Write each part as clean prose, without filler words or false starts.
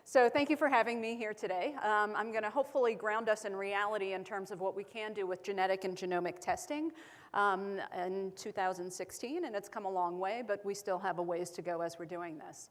So thank you for having me here today. I'm going to hopefully ground us in reality in terms of what we can do with genetic and genomic testing in 2016, and it's come a long way, but we still have a ways to go as we're doing this.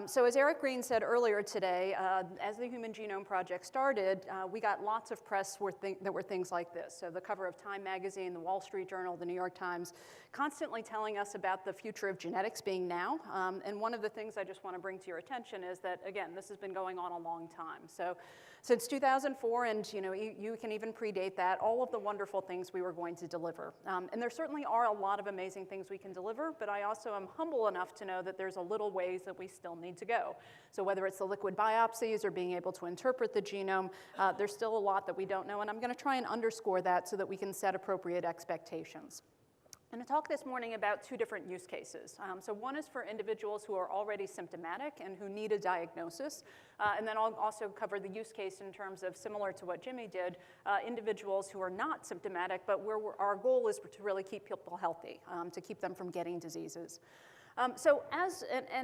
So as Eric Green said earlier today, as the Human Genome Project started, we got lots of press that were things like this. So the cover of Time magazine, the Wall Street Journal, the New York Times, constantly telling us about the future of genetics being now. And one of the things I just want to bring to your attention is that, again, this has been going on a long time. So since 2004, and you can even predate that, all of the wonderful things we were going to deliver. And there certainly are a lot of amazing things we can deliver, but I also am humble enough to know that there's a little ways that we still need to go. So whether it's the liquid biopsies or being able to interpret the genome, there's still a lot that we don't know, and I'm going to try and underscore that so that we can set appropriate expectations. I'm going to talk this morning about two different use cases. So one is for individuals who are already symptomatic and who need a diagnosis, and then I'll also cover the use case in terms of, similar to what Jimmy did, individuals who are not symptomatic, but where our goal is to really keep people healthy, to keep them from getting diseases. And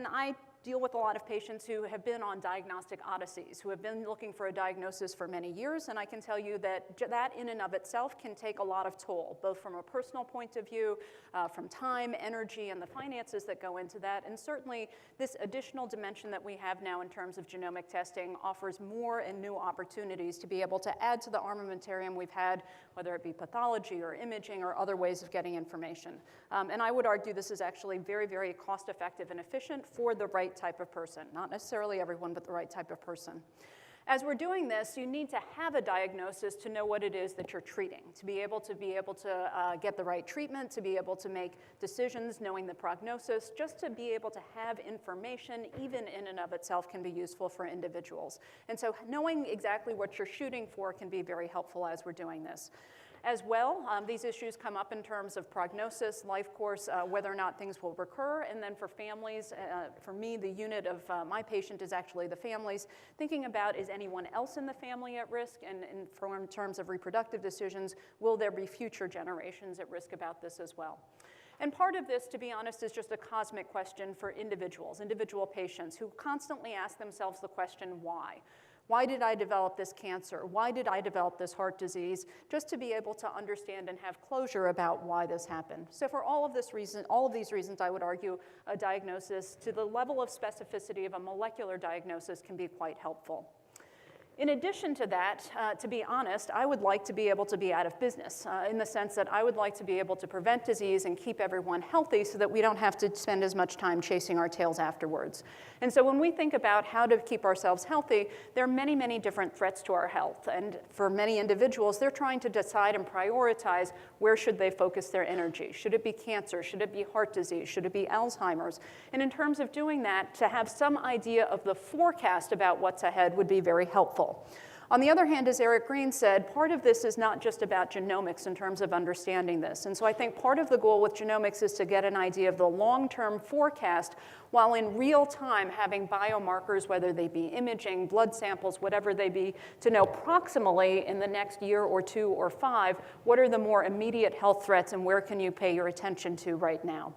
I deal with a lot of patients who have been on diagnostic odysseys, who have been looking for a diagnosis for many years, and I can tell you that that in and of itself can take a lot of toll, both from a personal point of view, from time, energy, and the finances that go into that, and certainly this additional dimension that we have now in terms of genomic testing offers more and new opportunities to be able to add to the armamentarium we've had, whether it be pathology or imaging or other ways of getting information. And I would argue this is actually very, very cost-effective and efficient for the right type of person. Not necessarily everyone, but the right type of person. As we're doing this, you need to have a diagnosis to know what it is that you're treating, to be able to get the right treatment, to be able to make decisions knowing the prognosis, just to be able to have information, even in and of itself, can be useful for individuals. And so knowing exactly what you're shooting for can be very helpful as we're doing this. As well, these issues come up in terms of prognosis, life course, whether or not things will recur, and then for families, for me, the unit of my patient is actually the families, thinking about is anyone else in the family at risk, and in terms of reproductive decisions, will there be future generations at risk about this as well? And part of this, to be honest, is just a cosmic question for individual patients who constantly ask themselves the question, why? Why did I develop this cancer? Why did I develop this heart disease? Just to be able to understand and have closure about why this happened. So for all of these reasons, I would argue a diagnosis to the level of specificity of a molecular diagnosis can be quite helpful. In addition to that, to be honest, I would like to be able to be out of business in the sense that I would like to be able to prevent disease and keep everyone healthy so that we don't have to spend as much time chasing our tails afterwards. And so when we think about how to keep ourselves healthy, there are many, many different threats to our health. And for many individuals, they're trying to decide and prioritize where should they focus their energy. Should it be cancer? Should it be heart disease? Should it be Alzheimer's? And in terms of doing that, to have some idea of the forecast about what's ahead would be very helpful. On the other hand, as Eric Green said, part of this is not just about genomics in terms of understanding this. And so I think part of the goal with genomics is to get an idea of the long-term forecast while in real time having biomarkers, whether they be imaging, blood samples, whatever they be, to know proximally in the next year or 2 or 5, what are the more immediate health threats and where can you pay your attention to right now.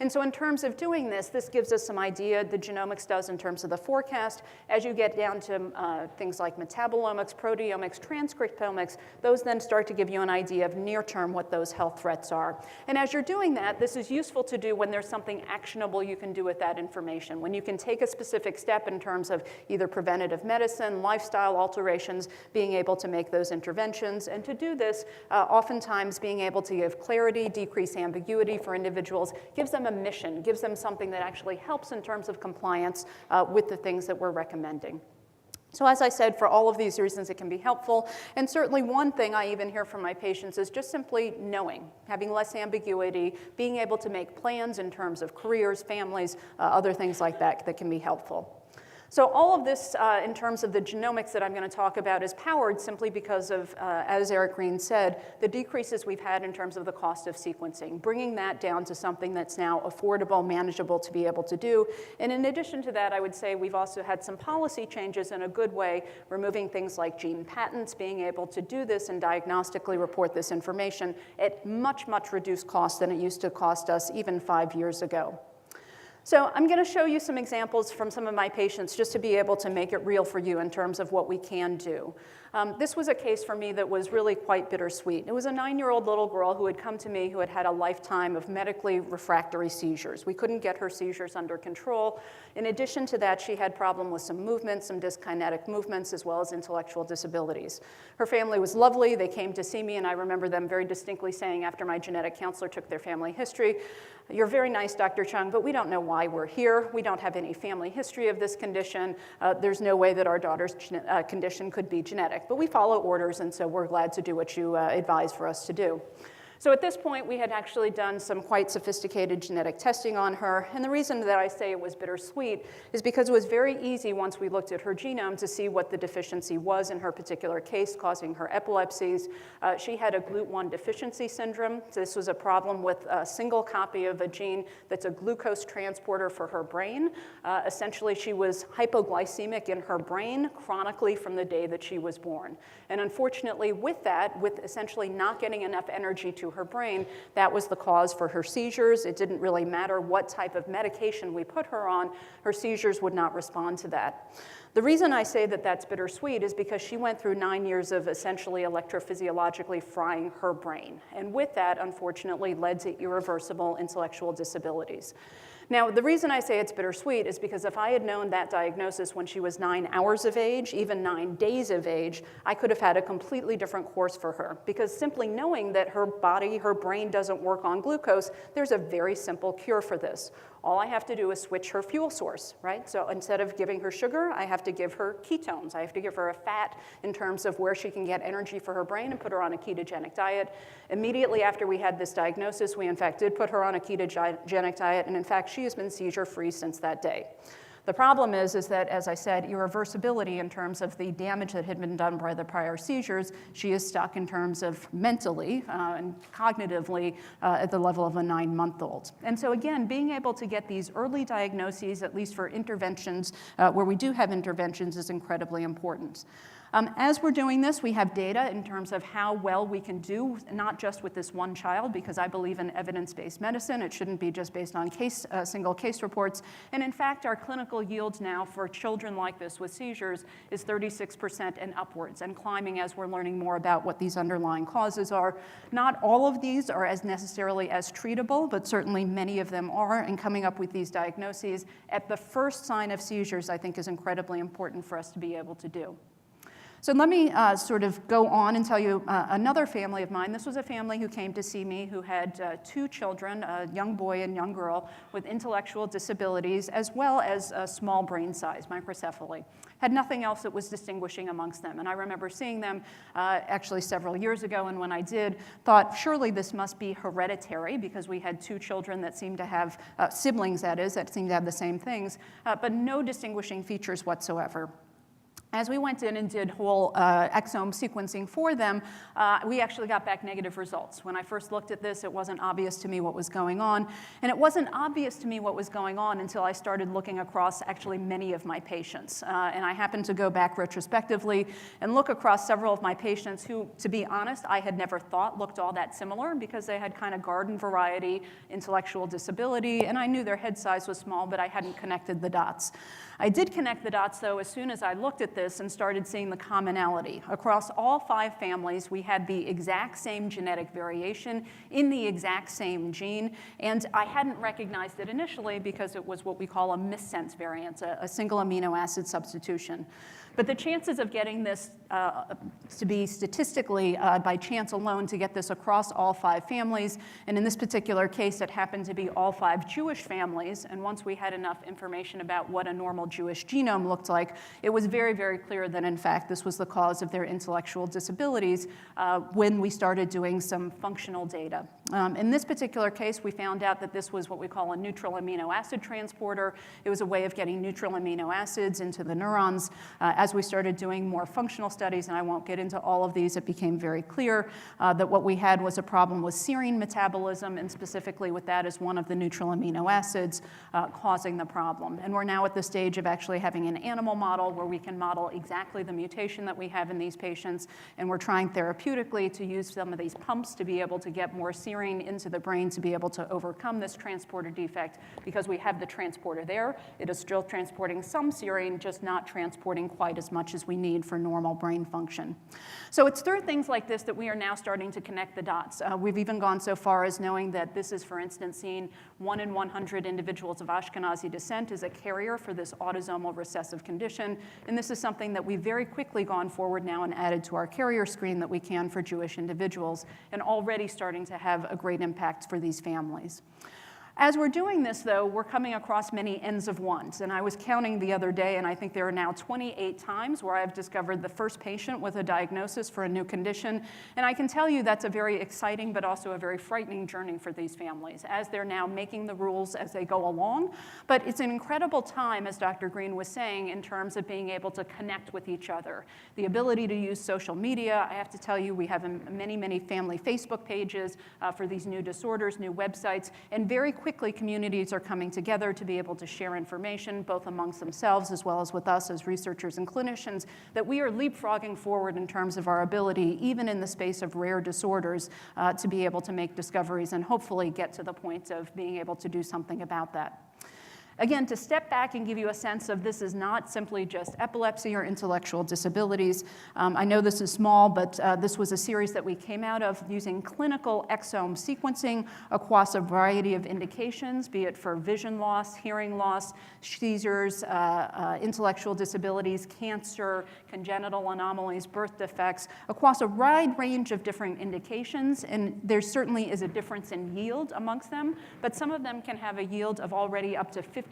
And so in terms of doing this, this gives us some idea, the genomics does in terms of the forecast. As you get down to things like metabolomics, proteomics, transcriptomics, those then start to give you an idea of near term what those health threats are. And as you're doing that, this is useful to do when there's something actionable you can do with that information, when you can take a specific step in terms of either preventative medicine, lifestyle alterations, being able to make those interventions. And to do this, oftentimes being able to give clarity, decrease ambiguity for individuals, gives them a mission, gives them something that actually helps in terms of compliance with the things that we're recommending. So as I said, for all of these reasons, it can be helpful. And certainly one thing I even hear from my patients is just simply knowing, having less ambiguity, being able to make plans in terms of careers, families, other things like that that can be helpful. So all of this, in terms of the genomics that I'm going to talk about, is powered simply because of, as Eric Green said, the decreases we've had in terms of the cost of sequencing, bringing that down to something that's now affordable, manageable to be able to do. And in addition to that, I would say we've also had some policy changes in a good way, removing things like gene patents, being able to do this and diagnostically report this information at much, much reduced cost than it used to cost us even 5 years ago. So I'm going to show you some examples from some of my patients just to be able to make it real for you in terms of what we can do. This was a case for me that was really quite bittersweet. It was a 9-year-old little girl who had come to me who had had a lifetime of medically refractory seizures. We couldn't get her seizures under control. In addition to that, she had problem with some movements, some dyskinetic movements, as well as intellectual disabilities. Her family was lovely. They came to see me, and I remember them very distinctly saying after my genetic counselor took their family history, "You're very nice, Dr. Chung, but we don't know why we're here. We don't have any family history of this condition. There's no way that our daughter's condition could be genetic. But we follow orders, and so we're glad to do what you advise for us to do." So at this point, we had actually done some quite sophisticated genetic testing on her. And the reason that I say it was bittersweet is because it was very easy once we looked at her genome to see what the deficiency was in her particular case causing her epilepsies. She had a GLUT1 deficiency syndrome. So this was a problem with a single copy of a gene that's a glucose transporter for her brain. Essentially, she was hypoglycemic in her brain chronically from the day that she was born. And unfortunately, with that, with essentially not getting enough energy to her brain, that was the cause for her seizures. It didn't really matter what type of medication we put her on, her seizures would not respond to that. The reason I say that that's bittersweet is because she went through 9 years of essentially electrophysiologically frying her brain. And with that, unfortunately, led to irreversible intellectual disabilities. Now, the reason I say it's bittersweet is because if I had known that diagnosis when she was 9 hours of age, even 9 days of age, I could have had a completely different course for her. Because simply knowing that her body, her brain doesn't work on glucose, there's a very simple cure for this. All I have to do is switch her fuel source, right? So instead of giving her sugar, I have to give her ketones. I have to give her a fat in terms of where she can get energy for her brain and put her on a ketogenic diet. Immediately after we had this diagnosis, we in fact did put her on a ketogenic diet, and in fact, she has been seizure-free since that day. The problem is that, as I said, irreversibility in terms of the damage that had been done by the prior seizures, she is stuck in terms of mentally and cognitively at the level of a 9-month-old. And so again, being able to get these early diagnoses, at least for interventions, where we do have interventions, is incredibly important. As we're doing this, we have data in terms of how well we can do, not just with this one child, because I believe in evidence-based medicine. It shouldn't be just based on single case reports. And in fact, our clinical yields now for children like this with seizures is 36% and upwards, and climbing as we're learning more about what these underlying causes are. Not all of these are as necessarily as treatable, but certainly many of them are, and coming up with these diagnoses at the first sign of seizures, I think, is incredibly important for us to be able to do. So let me sort of go on and tell you another family of mine. This was a family who came to see me who had 2 children, a young boy and young girl, with intellectual disabilities, as well as a small brain size, microcephaly. Had nothing else that was distinguishing amongst them. And I remember seeing them actually several years ago, and when I did, thought surely this must be hereditary because we had 2 children that seemed to have, siblings that is, that seemed to have the same things, but no distinguishing features whatsoever. As we went in and did whole exome sequencing for them, we actually got back negative results. When I first looked at this, it wasn't obvious to me what was going on. And it wasn't obvious to me what was going on until I started looking across actually many of my patients. And I happened to go back retrospectively and look across several of my patients who, to be honest, I had never thought looked all that similar because they had kind of garden variety intellectual disability, and I knew their head size was small, but I hadn't connected the dots. I did connect the dots, though, as soon as I looked at this and started seeing the commonality. Across all 5 families, we had the exact same genetic variation in the exact same gene, and I hadn't recognized it initially because it was what we call a missense variant, a single amino acid substitution. But the chances of getting this to be statistically, by chance alone, to get this across all 5 families, and in this particular case, it happened to be all 5 Jewish families, and once we had enough information about what a normal Jewish genome looked like, it was very, very clear that, in fact, this was the cause of their intellectual disabilities when we started doing some functional data. In this particular case, we found out that this was what we call a neutral amino acid transporter. It was a way of getting neutral amino acids into the neurons. As we started doing more functional studies, and I won't get into all of these, it became very clear that what we had was a problem with serine metabolism, and specifically with that as one of the neutral amino acids causing the problem. And we're now at the stage of actually having an animal model where we can model exactly the mutation that we have in these patients, and we're trying therapeutically to use some of these pumps to be able to get more serine serine into the brain to be able to overcome this transporter defect. Because we have the transporter there, it is still transporting some serine, just not transporting quite as much as we need for normal brain function. So it's through things like this that we are now starting to connect the dots. We've even gone so far as knowing that this is, for instance, seen 1 in 100 individuals of Ashkenazi descent is a carrier for this autosomal recessive condition. And this is something that we've very quickly gone forward now and added to our carrier screen that we can for Jewish individuals, and already starting to have a great impact for these families. As we're doing this, though, we're coming across many ends of ones. And I was counting the other day, and I think there are now 28 times where I've discovered the first patient with a diagnosis for a new condition. And I can tell you that's a very exciting but also a very frightening journey for these families as they're now making the rules as they go along. But it's an incredible time, as Dr. Green was saying, in terms of being able to connect with each other. The ability to use social media. I have to tell you, we have many, many family Facebook pages for these new disorders, new websites, and very quickly communities are coming together to be able to share information both amongst themselves as well as with us as researchers and clinicians, that we are leapfrogging forward in terms of our ability, even in the space of rare disorders, to be able to make discoveries and hopefully get to the point of being able to do something about that. Again, to step back and give you a sense of this is not simply just epilepsy or intellectual disabilities. I know this is small, but this was a series that we came out of using clinical exome sequencing across a variety of indications, be it for vision loss, hearing loss, seizures, intellectual disabilities, cancer, congenital anomalies, birth defects, across a wide range of different indications. And there certainly is a difference in yield amongst them, but some of them can have a yield of already up to 50%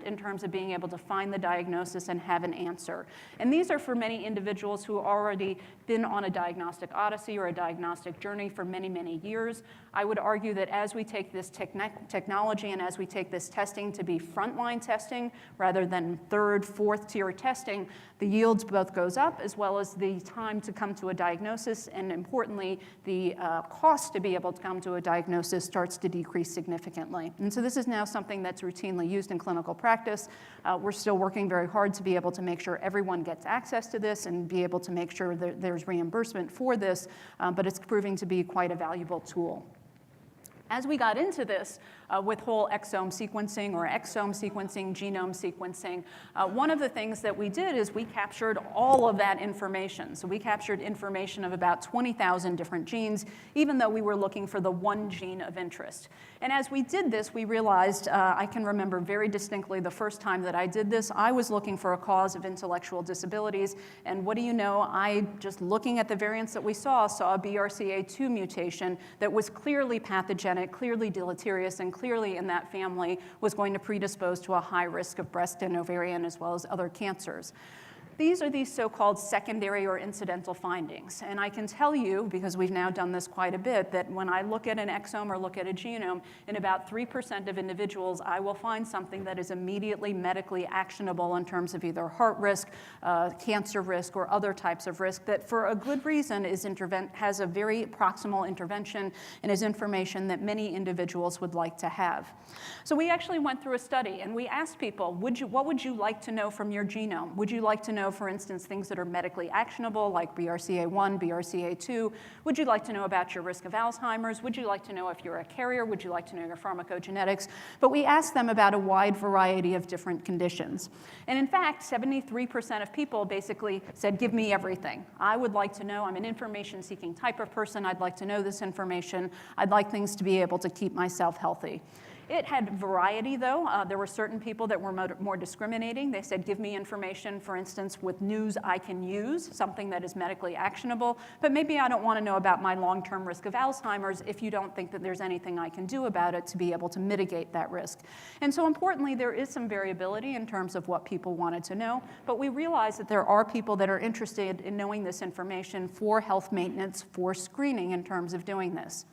in terms of being able to find the diagnosis and have an answer. And these are for many individuals who already been on a diagnostic odyssey or a diagnostic journey for many, many years. I would argue that as we take this technology and as we take this testing to be frontline testing rather than third, fourth tier testing, the yields both goes up as well as the time to come to a diagnosis, and importantly, the cost to be able to come to a diagnosis starts to decrease significantly. And so this is now something that's routinely used in clinical practice. We're still working very hard to be able to make sure everyone gets access to this and be able to make sure that there's reimbursement for this, but it's proving to be quite a valuable tool. As we got into this with whole exome sequencing or exome sequencing, genome sequencing, one of the things that we did is we captured all of that information. So we captured information of about 20,000 different genes, even though we were looking for the one gene of interest. And as we did this, we realized, I can remember very distinctly the first time that I did this, I was looking for a cause of intellectual disabilities. And what do you know, I, just looking at the variants that we saw a BRCA2 mutation that was clearly pathogenic, clearly deleterious, and clearly in that family was going to predispose to a high risk of breast and ovarian as well as other cancers. These are these so-called secondary or incidental findings. And I can tell you, because we've now done this quite a bit, that when I look at an exome or look at a genome, in about 3% of individuals, I will find something that is immediately medically actionable in terms of either heart risk, cancer risk, or other types of risk that for a good reason has a very proximal intervention and is information that many individuals would like to have. So we actually went through a study and we asked people, what would you like to know from your genome? Would you like to know, for instance, things that are medically actionable like BRCA1, BRCA2? Would you like to know about your risk of Alzheimer's? Would you like to know if you're a carrier? Would you like to know your pharmacogenetics? But we asked them about a wide variety of different conditions. And in fact, 73% of people basically said, give me everything. I would like to know, I'm an information-seeking type of person. I'd like to know this information. I'd like things to be able to keep myself healthy. It had variety, though. There were certain people that were more discriminating. They said, give me information, for instance, with news I can use, something that is medically actionable, but maybe I don't want to know about my long-term risk of Alzheimer's if you don't think that there's anything I can do about it to be able to mitigate that risk. And so importantly, there is some variability in terms of what people wanted to know, but we realize that there are people that are interested in knowing this information for health maintenance, for screening in terms of doing this.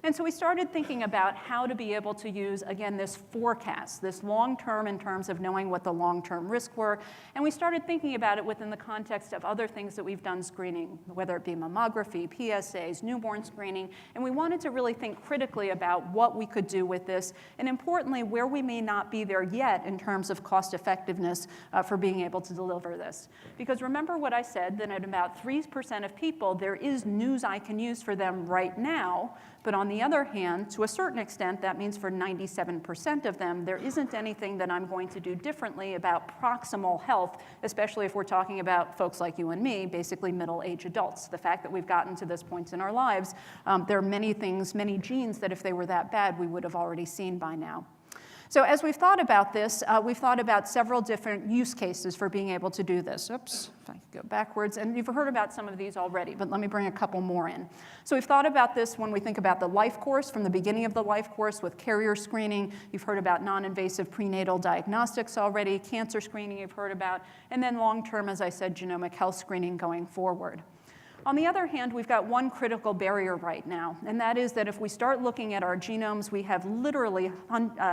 And so we started thinking about how to be able to use, again, this forecast, this long-term in terms of knowing what the long-term risks were. And we started thinking about it within the context of other things that we've done screening, whether it be mammography, PSAs, newborn screening. And we wanted to really think critically about what we could do with this, and importantly, where we may not be there yet in terms of cost effectiveness for being able to deliver this. Because remember what I said, that at about 3% of people, there is news I can use for them right now, But on the other hand, to a certain extent, that means for 97% of them, there isn't anything that I'm going to do differently about proximal health, especially if we're talking about folks like you and me, basically middle-aged adults. The fact that we've gotten to this point in our lives, there are many things, many genes that if they were that bad, we would have already seen by now. So as we've thought about this, we've thought about several different use cases for being able to do this. Oops, if I could go backwards. And you've heard about some of these already, but let me bring a couple more in. So we've thought about this when we think about the life course, from the beginning of the life course with carrier screening. You've heard about non-invasive prenatal diagnostics already, cancer screening you've heard about, and then long-term, as I said, genomic health screening going forward. On the other hand, we've got one critical barrier right now, and that is that if we start looking at our genomes, we have literally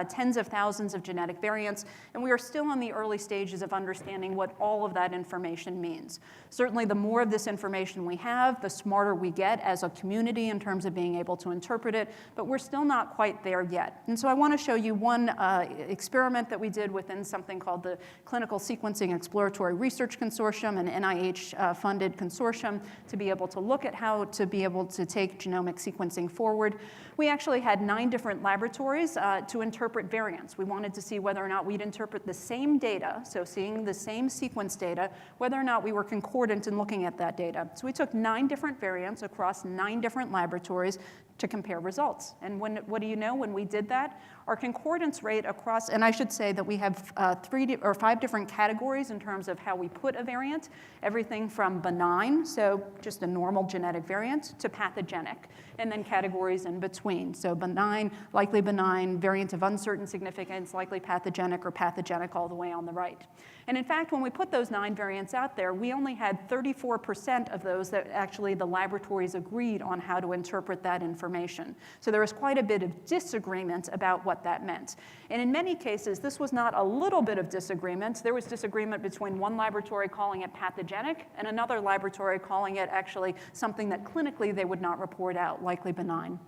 tens of thousands of genetic variants, and we are still in the early stages of understanding what all of that information means. Certainly, the more of this information we have, the smarter we get as a community in terms of being able to interpret it, but we're still not quite there yet. And so I want to show you one experiment that we did within something called the Clinical Sequencing Exploratory Research Consortium, an NIH-funded consortium, to be able to look at how to be able to take genomic sequencing forward. We actually had 9 different laboratories to interpret variants. We wanted to see whether or not we'd interpret the same data, so seeing the same sequence data, whether or not we were concordant in looking at that data. So we took 9 different variants across 9 different laboratories to compare results. And what do you know when we did that? Our concordance rate across, and I should say that we have 3 or 5 different categories in terms of how we put a variant, everything from benign, so just a normal genetic variant, to pathogenic, and then categories in between. So benign, likely benign, variant of uncertain significance, likely pathogenic, or pathogenic all the way on the right. And in fact, when we put those 9 variants out there, we only had 34% of those that actually the laboratories agreed on how to interpret that information. So there was quite a bit of disagreement about what that meant. And in many cases, this was not a little bit of disagreement. There was disagreement between one laboratory calling it pathogenic and another laboratory calling it actually something that clinically they would not report out, likely benign.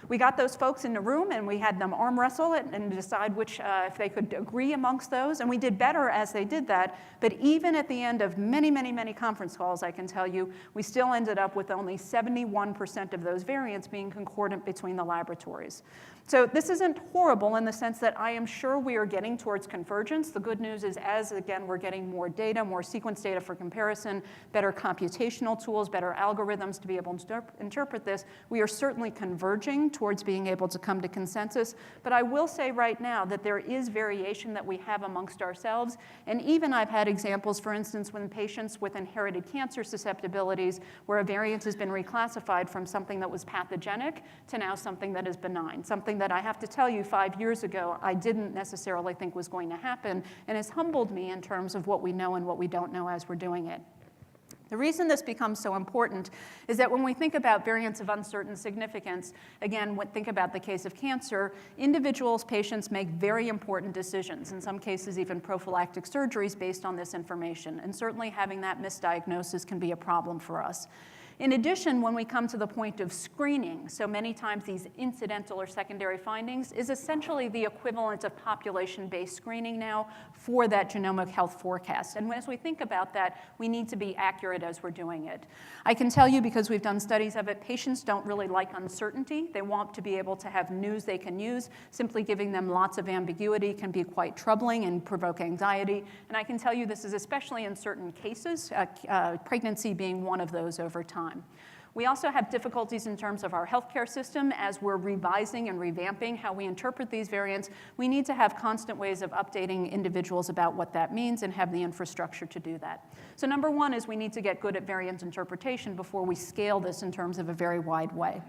We got those folks in the room and we had them arm wrestle it and decide which, if they could agree amongst those, and we did better as they did that. But even at the end of many, many, many conference calls, I can tell you, we still ended up with only 71% of those variants being concordant between the laboratories. So this isn't horrible in the sense that I am sure we are getting towards convergence. The good news is as, again, we're getting more data, more sequence data for comparison, better computational tools, better algorithms to be able to interpret this, we are certainly converging towards being able to come to consensus. But I will say right now that there is variation that we have amongst ourselves. And even I've had examples, for instance, when patients with inherited cancer susceptibilities, where a variant has been reclassified from something that was pathogenic to now something that is benign, something that I have to tell you 5 years ago I didn't necessarily think was going to happen, and has humbled me in terms of what we know and what we don't know as we're doing it. The reason this becomes so important is that when we think about variants of uncertain significance, again, think about the case of cancer, individuals, patients make very important decisions, in some cases even prophylactic surgeries based on this information, and certainly having that misdiagnosis can be a problem for us. In addition, when we come to the point of screening, so many times these incidental or secondary findings is essentially the equivalent of population-based screening now for that genomic health forecast. And as we think about that, we need to be accurate as we're doing it. I can tell you, because we've done studies of it, patients don't really like uncertainty. They want to be able to have news they can use. Simply giving them lots of ambiguity can be quite troubling and provoke anxiety. And I can tell you this is especially in certain cases, pregnancy being one of those over time. We also have difficulties in terms of our healthcare system as we're revising and revamping how we interpret these variants. We need to have constant ways of updating individuals about what that means and have the infrastructure to do that. So number one is we need to get good at variant interpretation before we scale this in terms of a very wide way.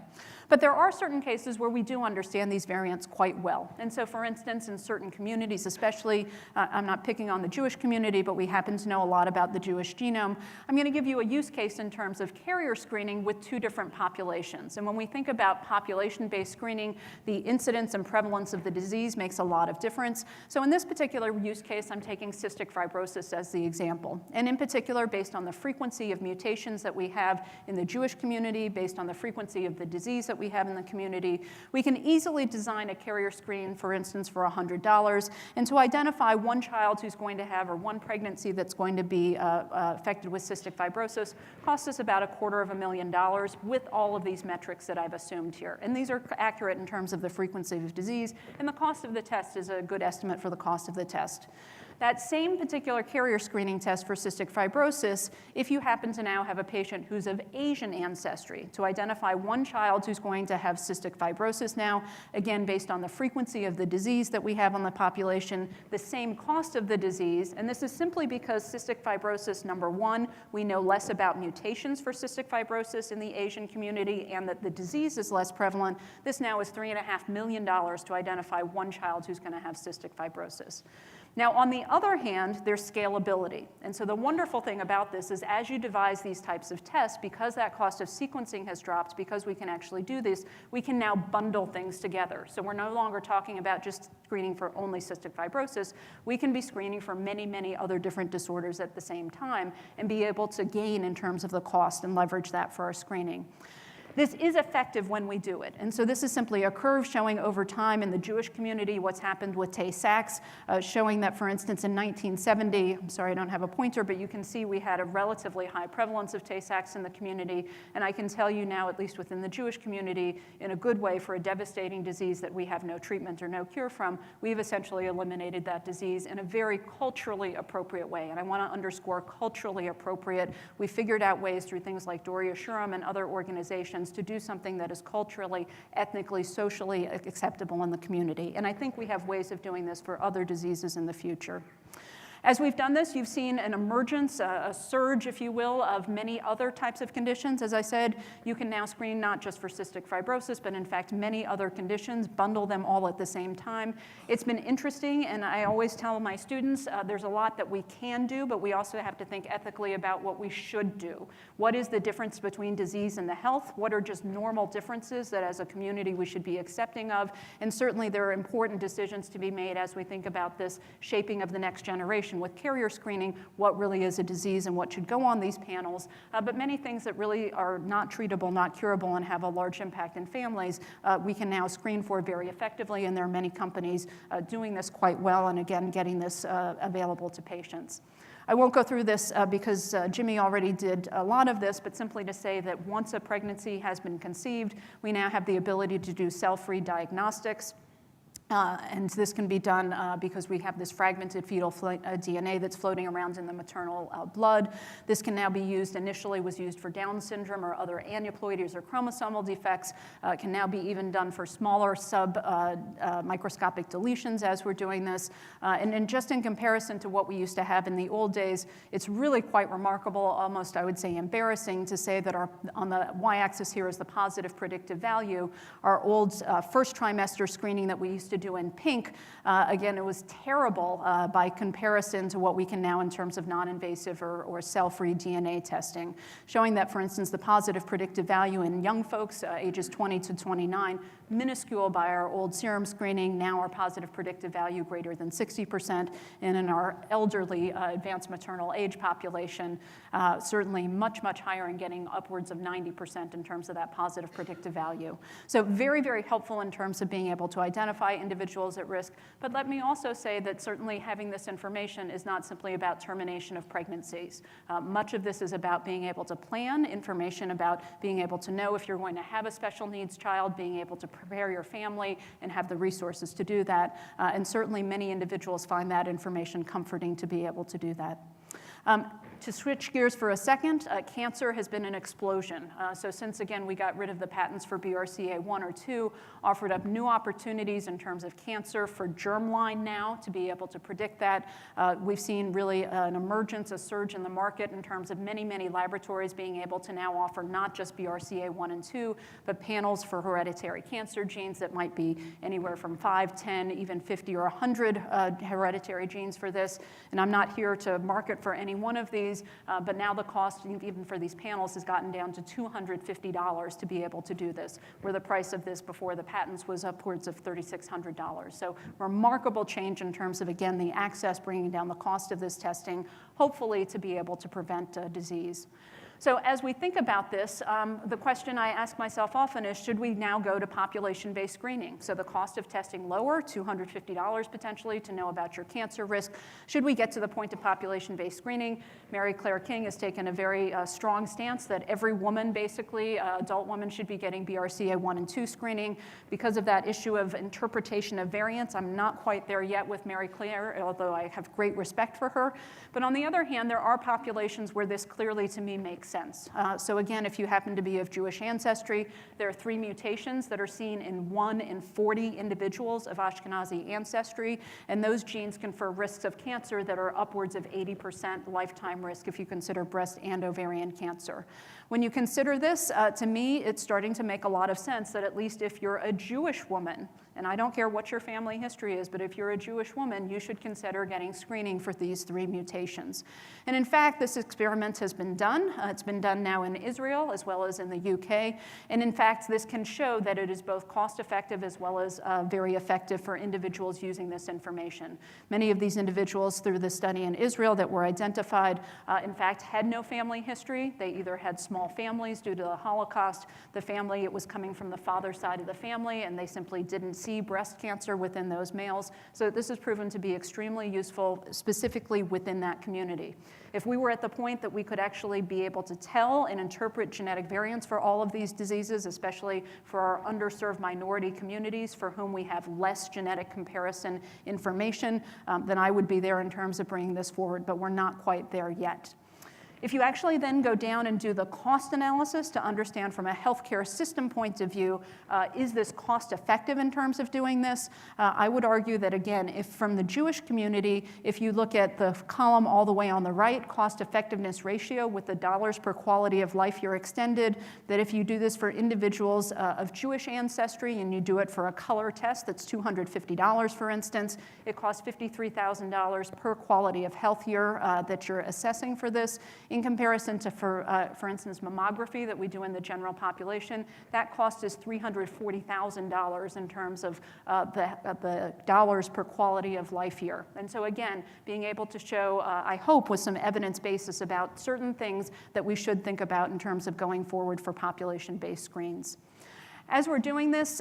But there are certain cases where we do understand these variants quite well. And so for instance, in certain communities, especially, I'm not picking on the Jewish community, but we happen to know a lot about the Jewish genome. I'm going to give you a use case in terms of carrier screening with 2 different populations. And when we think about population-based screening, the incidence and prevalence of the disease makes a lot of difference. So in this particular use case, I'm taking cystic fibrosis as the example. And in particular, based on the frequency of mutations that we have in the Jewish community, based on the frequency of the disease that we have in the community, we can easily design a carrier screen, for instance, for $100, and to identify one child who's going to have, or one pregnancy that's going to be affected with cystic fibrosis, costs us about $250,000 with all of these metrics that I've assumed here. And these are accurate in terms of the frequency of disease, and the cost of the test is a good estimate for the cost of the test. That same particular carrier screening test for cystic fibrosis, if you happen to now have a patient who's of Asian ancestry, to identify one child who's going to have cystic fibrosis now, again, based on the frequency of the disease that we have on the population, the same cost of the disease, and this is simply because cystic fibrosis, number one, we know less about mutations for cystic fibrosis in the Asian community and that the disease is less prevalent. This now is $3.5 million to identify one child who's going to have cystic fibrosis. Now, on the other hand, there's scalability. And so the wonderful thing about this is as you devise these types of tests, because that cost of sequencing has dropped, because we can actually do this, we can now bundle things together. So we're no longer talking about just screening for only cystic fibrosis. We can be screening for many, many other different disorders at the same time and be able to gain in terms of the cost and leverage that for our screening. This is effective when we do it. And so this is simply a curve showing over time in the Jewish community what's happened with Tay-Sachs, showing that, for instance, in 1970, I'm sorry I don't have a pointer, but you can see we had a relatively high prevalence of Tay-Sachs in the community. And I can tell you now, at least within the Jewish community, in a good way for a devastating disease that we have no treatment or no cure from, we've essentially eliminated that disease in a very culturally appropriate way. And I want to underscore culturally appropriate. We figured out ways through things like Doria Shuram and other organizations to do something that is culturally, ethnically, socially acceptable in the community. And I think we have ways of doing this for other diseases in the future. As we've done this, you've seen an emergence, a surge, if you will, of many other types of conditions. As I said, you can now screen not just for cystic fibrosis, but in fact many other conditions, bundle them all at the same time. It's been interesting, and I always tell my students there's a lot that we can do, but we also have to think ethically about what we should do. What is the difference between disease and the health? What are just normal differences that as a community we should be accepting of? And certainly there are important decisions to be made as we think about this shaping of the next generation with carrier screening, what really is a disease and what should go on these panels. But many things that really are not treatable, not curable, and have a large impact in families, we can now screen for very effectively, and there are many companies doing this quite well, and again, getting this available to patients. I won't go through this because Jimmy already did a lot of this, but simply to say that once a pregnancy has been conceived, we now have the ability to do cell-free diagnostics. And this can be done because we have this fragmented fetal DNA that's floating around in the maternal blood. This can now be used, initially was used for Down syndrome or other aneuploidies or chromosomal defects. Can now be even done for smaller microscopic deletions as we're doing this. And just in comparison to what we used to have in the old days, it's really quite remarkable, almost I would say embarrassing to say that on the y-axis here is the positive predictive value. Our old first trimester screening that we used to do in pink, again, it was terrible by comparison to what we can now in terms of non-invasive or cell-free DNA testing, showing that, for instance, the positive predictive value in young folks, ages 20 to 29, minuscule by our old serum screening, now our positive predictive value greater than 60%, and in our elderly advanced maternal age population, certainly much, much higher and getting upwards of 90% in terms of that positive predictive value. So very, very helpful in terms of being able to identify individuals at risk, but let me also say that certainly having this information is not simply about termination of pregnancies. Much of this is about being able to plan, information about being able to know if you're going to have a special needs child, being able to prepare your family and have the resources to do that. And certainly many individuals find that information comforting to be able to do that. To switch gears for a second, cancer has been an explosion. So since, again, we got rid of the patents for BRCA1 or 2, offered up new opportunities in terms of cancer for germline now to be able to predict that. We've seen really an emergence, a surge in the market in terms of many, many laboratories being able to now offer not just BRCA1 and 2, but panels for hereditary cancer genes that might be anywhere from 5, 10, even 50 or 100 hereditary genes for this. And I'm not here to market for any one of these, but now the cost even for these panels has gotten down to $250 to be able to do this, where the price of this before the patents was upwards of $3,600. So remarkable change in terms of, again, the access, bringing down the cost of this testing, hopefully to be able to prevent disease. So as we think about this, the question I ask myself often is, should we now go to population-based screening? So the cost of testing lower, $250 potentially to know about your cancer risk. Should we get to the point of population-based screening? Mary Claire King has taken a very strong stance that every woman, basically, adult woman, should be getting BRCA1 and 2 screening. Because of that issue of interpretation of variants, I'm not quite there yet with Mary Claire, although I have great respect for her. But on the other hand, there are populations where this clearly, to me, makes sense. So again, if you happen to be of Jewish ancestry, there are 3 mutations that are seen in 1 in 40 individuals of Ashkenazi ancestry, and those genes confer risks of cancer that are upwards of 80% lifetime risk if you consider breast and ovarian cancer. When you consider this, to me, it's starting to make a lot of sense that at least if you're a Jewish woman, and I don't care what your family history is, but if you're a Jewish woman, you should consider getting screening for these 3 mutations. And in fact, this experiment has been done. It's been done now in Israel as well as in the UK. And in fact, this can show that it is both cost-effective as well as very effective for individuals using this information. Many of these individuals through the study in Israel that were identified, in fact, had no family history. They either had small families due to the Holocaust. The family, it was coming from the father's side of the family, and they simply didn't see breast cancer within those males. So this has proven to be extremely useful, specifically within that community. If we were at the point that we could actually be able to tell and interpret genetic variants for all of these diseases, especially for our underserved minority communities for whom we have less genetic comparison information, then I would be there in terms of bringing this forward, but we're not quite there yet. If you actually then go down and do the cost analysis to understand from a healthcare system point of view, is this cost effective in terms of doing this? I would argue that, again, if from the Jewish community, if you look at the column all the way on the right, cost effectiveness ratio with the dollars per quality of life year extended, that if you do this for individuals of Jewish ancestry and you do it for a color test that's $250, for instance, it costs $53,000 per quality of health year that you're assessing for this. In comparison to, for instance, mammography that we do in the general population, that cost is $340,000 in terms of the dollars per quality of life year. And so again, being able to show, I hope, with some evidence basis about certain things that we should think about in terms of going forward for population-based screens. As we're doing this,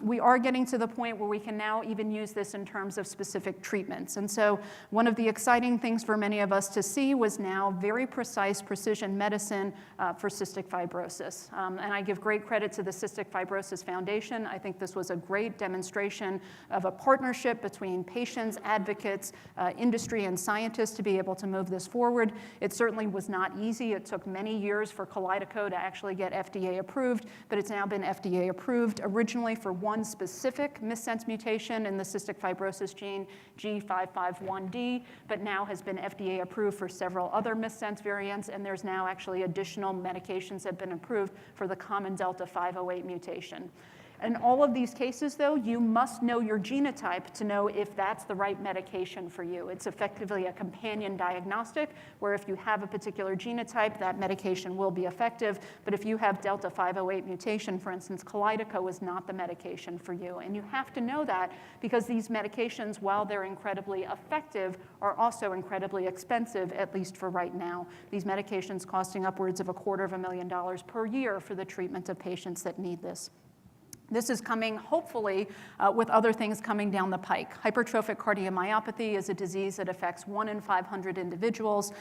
we are getting to the point where we can now even use this in terms of specific treatments. And so one of the exciting things for many of us to see was now very precise precision medicine for cystic fibrosis. And I give great credit to the Cystic Fibrosis Foundation. I think this was a great demonstration of a partnership between patients, advocates, industry, and scientists to be able to move this forward. It certainly was not easy. It took many years for Kalydeco to actually get FDA approved, but it's now been FDA approved originally for one specific missense mutation in the cystic fibrosis gene, G551D, but now has been FDA approved for several other missense variants, and there's now actually additional medications that have been approved for the common Delta 508 mutation. In all of these cases, though, you must know your genotype to know if that's the right medication for you. It's effectively a companion diagnostic, where if you have a particular genotype, that medication will be effective. But if you have Delta 508 mutation, for instance, Kalydeco is not the medication for you. And you have to know that because these medications, while they're incredibly effective, are also incredibly expensive, at least for right now. These medications costing upwards of $250,000 per year for the treatment of patients that need this. This is coming, hopefully, with other things coming down the pike. Hypertrophic cardiomyopathy is a disease that affects 1 in 500 individuals.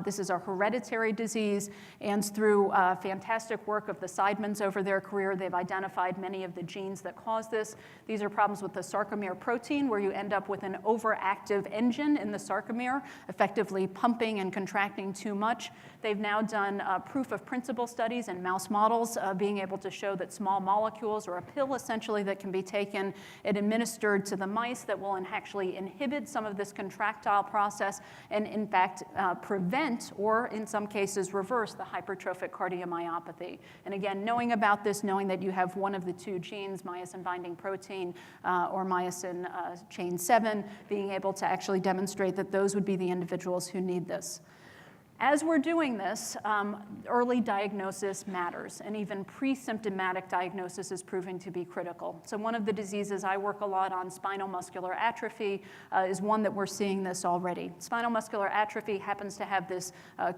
This is a hereditary disease, and through fantastic work of the Seidmans over their career, they've identified many of the genes that cause this. These are problems with the sarcomere protein, where you end up with an overactive engine in the sarcomere, effectively pumping and contracting too much. They've now done proof of principle studies in mouse models, being able to show that small molecules or a pill essentially that can be taken and administered to the mice that will actually inhibit some of this contractile process and in fact prevent or in some cases reverse the hypertrophic cardiomyopathy. And again, knowing about this, knowing that you have one of the 2 genes, myosin binding protein or myosin chain 7, being able to actually demonstrate that those would be the individuals who need this. As we're doing this, early diagnosis matters, and even pre-symptomatic diagnosis is proving to be critical. So one of the diseases I work a lot on, spinal muscular atrophy, is one that we're seeing this already. Spinal muscular atrophy happens to have this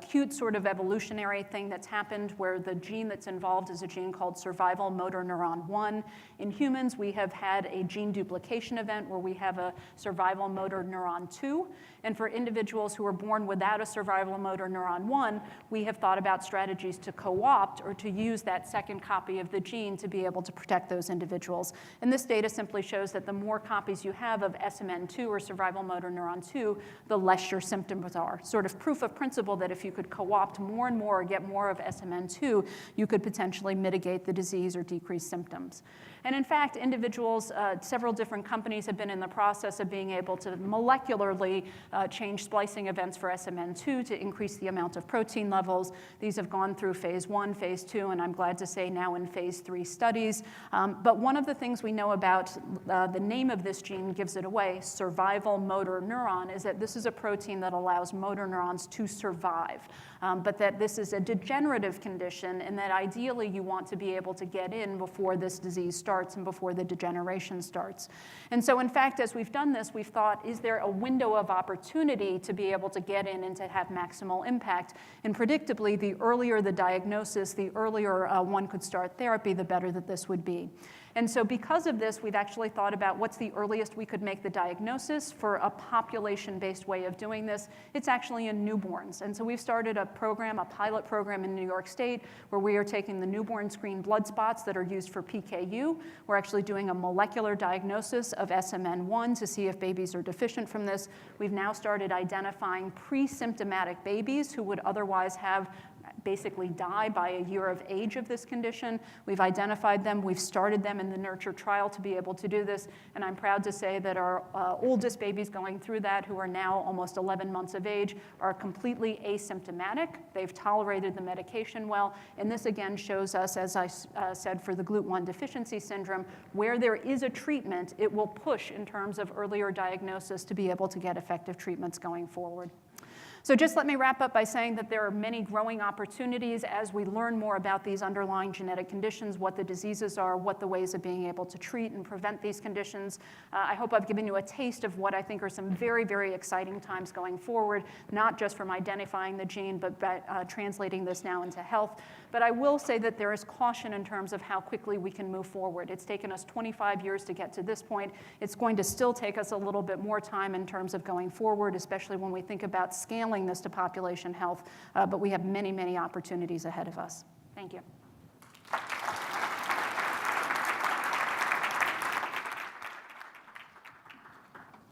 cute sort of evolutionary thing that's happened where the gene that's involved is a gene called survival motor neuron 1. In humans, we have had a gene duplication event where we have a survival motor neuron 2. And for individuals who are born without a survival motor neuron 1, we have thought about strategies to co-opt or to use that second copy of the gene to be able to protect those individuals. And this data simply shows that the more copies you have of SMN2 or survival motor neuron 2, the less your symptoms are. Sort of proof of principle that if you could co-opt more and more or get more of SMN2, you could potentially mitigate the disease or decrease symptoms. And in fact, individuals, several different companies have been in the process of being able to molecularly change splicing events for SMN2 to increase the amount of protein levels. These have gone through phase 1, phase 2, and I'm glad to say now in phase 3 studies. But one of the things we know about the name of this gene gives it away, survival motor neuron, is that this is a protein that allows motor neurons to survive. But that this is a degenerative condition and that ideally you want to be able to get in before this disease starts and before the degeneration starts. And so in fact, as we've done this, we've thought, is there a window of opportunity to be able to get in and to have maximal impact? And predictably, the earlier the diagnosis, the earlier one could start therapy, the better that this would be. And so because of this, we've actually thought about what's the earliest we could make the diagnosis for a population-based way of doing this. It's actually in newborns. And so we've started a program, a pilot program in New York State, where we are taking the newborn screen blood spots that are used for PKU. We're actually doing a molecular diagnosis of SMN1 to see if babies are deficient from this. We've now started identifying pre-symptomatic babies who would otherwise have basically die by a year of age of this condition. We've identified them. We've started them in the nurture trial to be able to do this. And I'm proud to say that our oldest babies going through that, who are now almost 11 months of age, are completely asymptomatic. They've tolerated the medication well. And this again shows us, as I said, for the GLUT1 deficiency syndrome, where there is a treatment, it will push in terms of earlier diagnosis to be able to get effective treatments going forward. So just let me wrap up by saying that there are many growing opportunities as we learn more about these underlying genetic conditions, what the diseases are, what the ways of being able to treat and prevent these conditions. I hope I've given you a taste of what I think are some very, very exciting times going forward, not just from identifying the gene, but translating this now into health. But I will say that there is caution in terms of how quickly we can move forward. It's taken us 25 years to get to this point. It's going to still take us a little bit more time in terms of going forward, especially when we think about scaling this to population health. But we have many, many opportunities ahead of us. Thank you.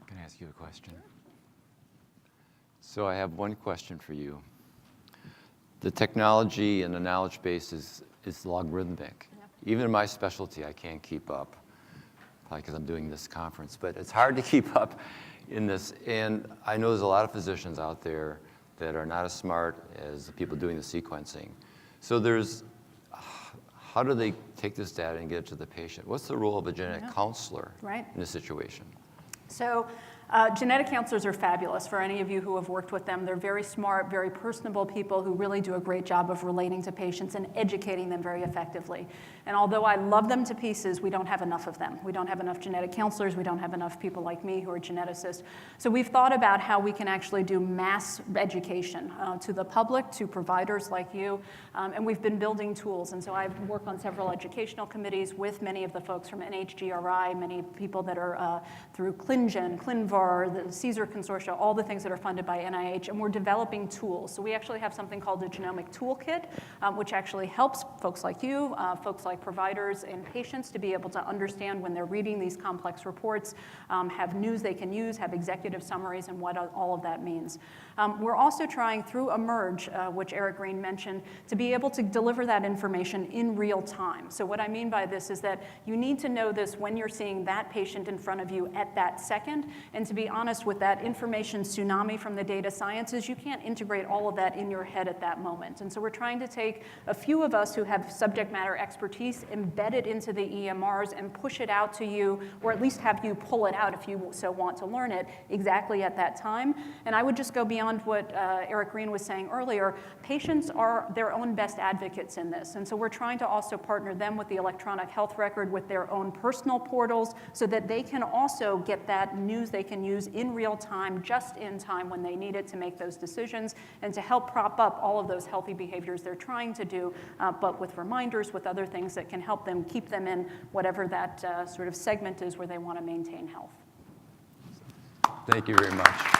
Can I ask you a question? So I have one question for you. The technology and the knowledge base is logarithmic. Yep. Even in my specialty, I can't keep up, probably because I'm doing this conference. But it's hard to keep up in this. And I know there's a lot of physicians out there that are not as smart as the people doing the sequencing. So how do they take this data and get it to the patient? What's the role of a genetic counselor in this situation? So genetic counselors are fabulous. For any of you who have worked with them, they're very smart, very personable people who really do a great job of relating to patients and educating them very effectively. And although I love them to pieces, we don't have enough of them. We don't have enough genetic counselors. We don't have enough people like me who are geneticists. So we've thought about how we can actually do mass education to the public, to providers like you, and we've been building tools. And so I've worked on several educational committees with many of the folks from NHGRI, many people that are through ClinGen, ClinVar, the Caesar Consortia, all the things that are funded by NIH, and we're developing tools. So we actually have something called the Genomic Toolkit, which actually helps folks like you, folks like providers and patients to be able to understand when they're reading these complex reports, have news they can use, have executive summaries, and what all of that means. We're also trying through Emerge, which Eric Green mentioned, to be able to deliver that information in real time. So what I mean by this is that you need to know this when you're seeing that patient in front of you at that second. And to be honest, with that information tsunami from the data sciences, you can't integrate all of that in your head at that moment. And so we're trying to take a few of us who have subject matter expertise least embed it into the EMRs and push it out to you, or at least have you pull it out if you so want to learn it exactly at that time. And I would just go beyond what Eric Green was saying earlier. Patients are their own best advocates in this. And so we're trying to also partner them with the electronic health record with their own personal portals so that they can also get that news they can use in real time, just in time when they need it to make those decisions and to help prop up all of those healthy behaviors they're trying to do, but with reminders, with other things that can help them keep them in whatever that sort of segment is where they want to maintain health. Thank you very much.